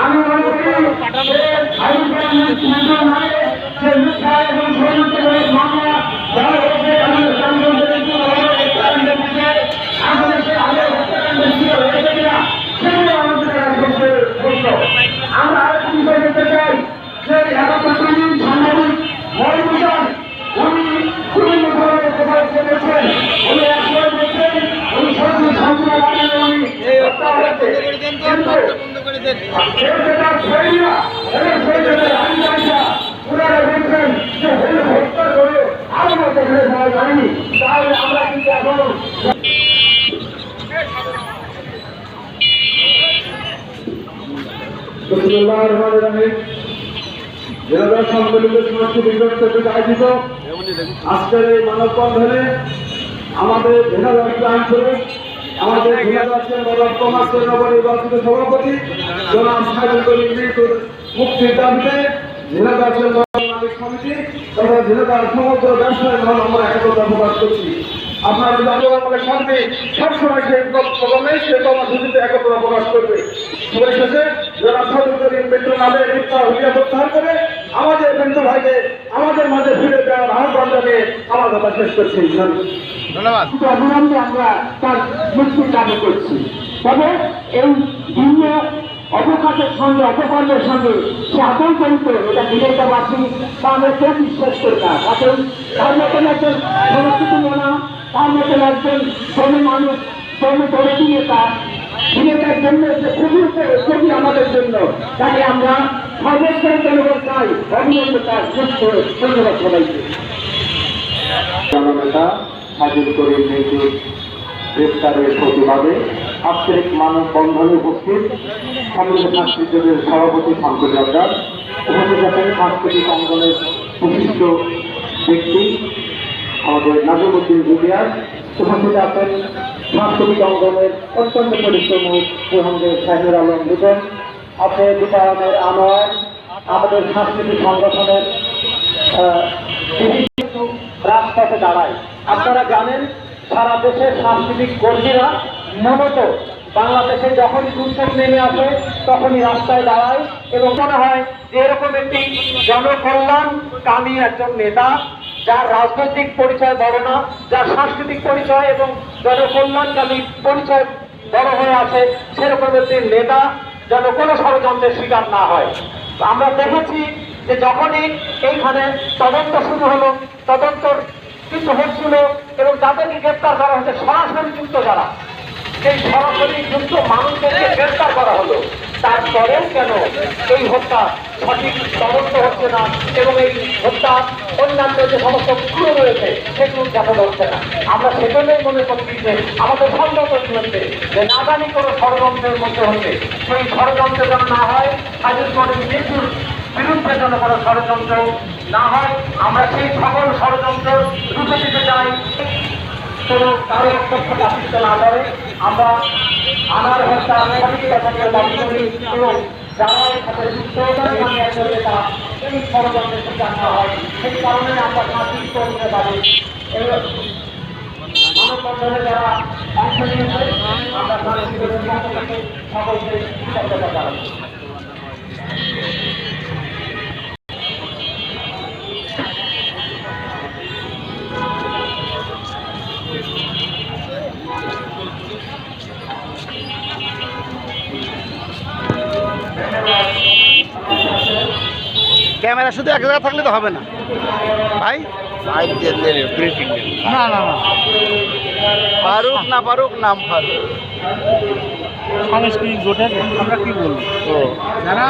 আমি মনে করি আমরা আরেকটি বিষয় বলতে চাই যে একাত্তর সাংবাদিক মহিলা উনি বিভিন্ন ধরনের কথা বলেছেন, উনি একসময় বলছেন উনি সত্যি শান্তি উনি ওনারা বলছেন যে হত্যা করে আরো মতো ফেলে দেওয়া যায়নি, তাহলে আমরা কিন্তু এখন জেলা সম্মিলিত সাংস্কৃতিক জগতের আয়োজিত আজকের এই মানববন্ধনে আমাদের আমাদের নবনির্বাচিত সভাপতি জনাব সাইদুল করিম মৃত্যুর মুক্তির দাবিতে ঝিনাইদহ মালিক সমিতি তথা ঝিনাইদহ সমগ্র ব্যবসায়ী মহল আমরা একতা প্রকাশ করছি। আপনার আমাদের শান্তি সবসময় সেই প্রোগ্রামে সে কর্মসূচিতে একতা প্রকাশ করবে। পরিশেষে যারা সাইদুল করিম মৃত্যু নামে মিথ্যা হুলিয়া প্রত্যাহার করে আমাদের বন্ধু ভাইকে আমাদের মাঝে ফিরে দেওয়ার আহ্বান জানিয়ে আমার কথা শেষ করছি। ধন্যবাদ। অবিলম্বে আমরা তার মুক্তির দাবি করছি। তবে এই ভিন্ন অবকাশের সঙ্গে অপকর্মের সঙ্গে সে আদৌ জড়িত এটা বিজয়বাসী তা আমরা কেউ বিশ্বাস করি না। অতএব তার মতন একজন সংস্কৃতি মনা, তার মতন একজন শ্রমিক মানুষ, শ্রমিক দরদি নেতা, বিজয়টার জন্য যে খুবই আমাদের জন্য, তাকে আমরা সর্বস্তরের জনগণ চাই অবিলম্বে তার সুস্থ। ধন্যবাদ সবাইকে। জননেতা সাইদুল করিম মৃত্যুর গ্রেফতারের প্রতিবাদে আজকের মানববন্ধনে উপস্থিত সম্মিলিত সাংস্কৃতিকের সভাপতি শামসুল জব্বার, উপস্থিত আছেন সাংস্কৃতিক অঙ্গনের বিশিষ্ট ব্যক্তি আমাদের নাজিমুদ্দিন জুলিয়াস, উপস্থিত আছেন সাংস্কৃতিক অঙ্গনের অত্যন্ত পরিশ্রমী আমাদের শাহিনুর আলম দুজন, আছে দীপায়নের আনোয়ার, আমাদের সাংস্কৃতিক সংগঠনের রাজপথে দাঁড়ায়। আপনারা জানেন সারা দেশের সাংস্কৃতিক কর্মীরা মূলত বাংলাদেশে যখনই দুর্যোগ নেমে আসে তখনই রাস্তায় দাঁড়ায় এবং মনে হয় যে এরকম একটি জনকল্যাণকামী একজন নেতা, যার রাজনৈতিক পরিচয় বড় না, যার সাংস্কৃতিক পরিচয় এবং জনকল্যাণকামী পরিচয় বড় হয়ে আছে, সেরকম একটি নেতা যেন কোনো ষড়যন্ত্রের শিকার না হয়। আমরা দেখেছি যে যখনই এইখানে তদন্ত শুরু হলো, তদন্ত কিন্তু হচ্ছিল এবং তাদেরকে গ্রেপ্তার করা হচ্ছে সরাসরি যুক্ত যারা, সেই সরাসরি যুক্ত মানুষদেরকে গ্রেপ্তার করা হলো। তারপরেও কেন এই হত্যা সঠিক তদন্ত হচ্ছে না এবং এই হত্যা অন্যান্য যে সমস্ত গুলো রয়েছে সেগুলো দেখানো হচ্ছে না? আমরা সেজন্যই মনে করছি যে আমাদের সন্দেহ তৈরি হচ্ছে যে না জানি কোনো ষড়যন্ত্রের মধ্যে হচ্ছে, সেই ষড়যন্ত্র যেন না হয়, সাইদুল করিম মৃত্যুর বিরুদ্ধে যেন কোনো ষড়যন্ত্র না হয়। আমরা সেই সকল ষড়যন্ত্র রুখে দিতে চাই, কোনো কারো তথ্য দাবিত না করে আমরা আমার হত্যা সঠিকতা থাকতে দাবি করি এবং যারা এখানে যুক্ত নেতা এই ষড়যন্ত্রের শিকার না হয় সেই কারণে আমরা সাংস্কৃতিক কর্মীরা পারি। মানববন্ধনে যারা অংশ নিয়েছে আমরা সাংস্কৃতিক পক্ষ থেকে সকলকে কৃতজ্ঞতা জানাই। ক্যামেরা শুধু এক জায়গায় থাকলে তো হবে না ভাই। না না না, ফারুক না ফারুক নাম ফারুক, সাংস্কৃতিক জোটের আমরা কি বলবো না।